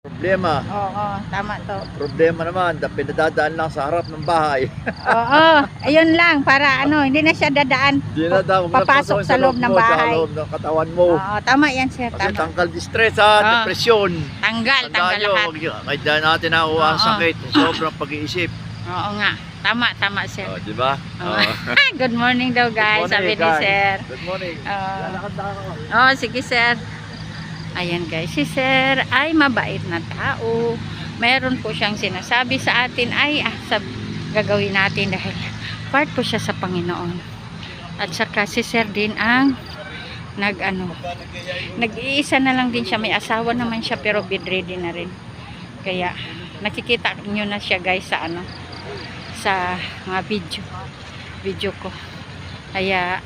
Problema. Oo, tama to. Problema naman, pinadadaan lang sa harap ng bahay. Oo, ayun lang para ano, hindi na siya dadaan. Hindi na daw Papasok sa loob ng bahay. Sa loob ng katawan mo. Oo, tama yan sir, Kasi tama. tanggal distress ha, depresyon. Tanggal lahat. Kahit dahil natin nakuha ang Oo. sakit, sobrang pag-iisip. Oo nga, tama sir. Oh, di ba? Oo. Good morning daw guys, sabi ni sir. Good morning. Lalakad na ako. Oh, sige sir. Ayan guys, si sir ay mabait na tao. Meron po siyang sinasabi sa atin ay gagawin natin dahil part po siya sa Panginoon. At saka si sir din ang nag-iisa na lang din siya. May asawa naman siya pero bedridden na rin. Kaya nakikita niyo na siya guys sa sa mga video ko. Kaya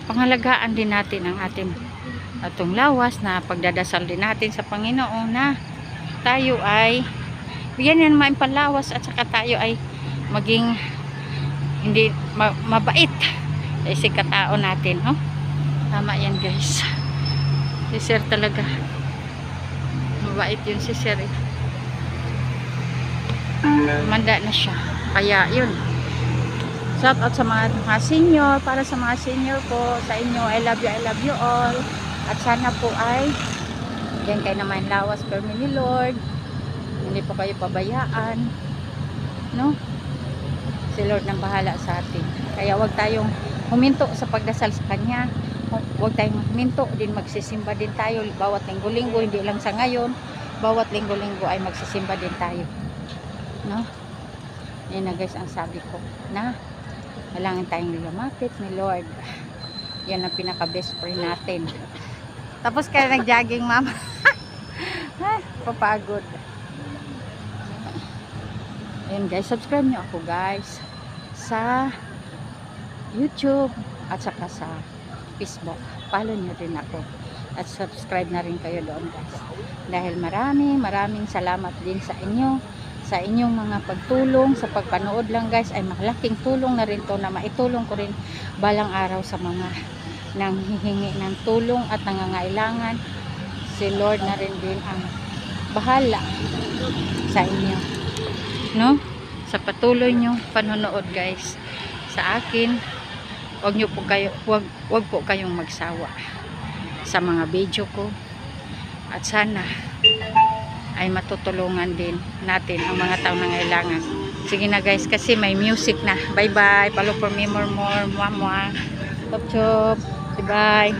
pangalagaan din natin ang atong lawas na pagdadasal din natin sa Panginoon na tayo ay bigyan niya naman panlawas at saka tayo ay maging hindi mabait sa katao natin, no? Tama yan guys. Si sir talaga mabait yun si sir eh. Manda na siya kaya yun, shout out sa mga senior, para sa mga senior ko, sa inyo, I love you all. At sana po ay yan kayo naman lawas permi ni Lord, hindi po kayo pabayaan, no? Si Lord nang bahala sa atin, kaya wag tayong huminto sa pagdasal sa Kanya, wag tayong huminto din, magsisimba din tayo bawat linggo-linggo, hindi lang sa ngayon, bawat linggo-linggo ay magsisimba din tayo, no? Yan na guys ang sabi ko, na kailangan tayong lumapit ni Lord. Yan ang pinaka best friend natin. Tapos kaya nag-jogging mama. Papagod. Ayan guys, subscribe nyo ako guys sa YouTube at saka sa Facebook. Follow nyo rin ako. At subscribe na rin kayo doon guys. Dahil maraming salamat din sa inyo. Sa inyong mga pagtulong, sa pagpanood lang guys, ay malaking tulong na rin to na maitulong ko rin balang araw sa mga nang hihingi ng tulong at nangangailangan. Si Lord na rin din ang bahala sa inyo, no? Sa patuloy nyo panonood guys sa akin. Wag po kayong magsawa sa mga video ko at sana ay matutulungan din natin ang mga taong nangailangan. Sige na guys, kasi may music na. Bye bye, follow for me more. Mwah mwah. Chop chop. Bye.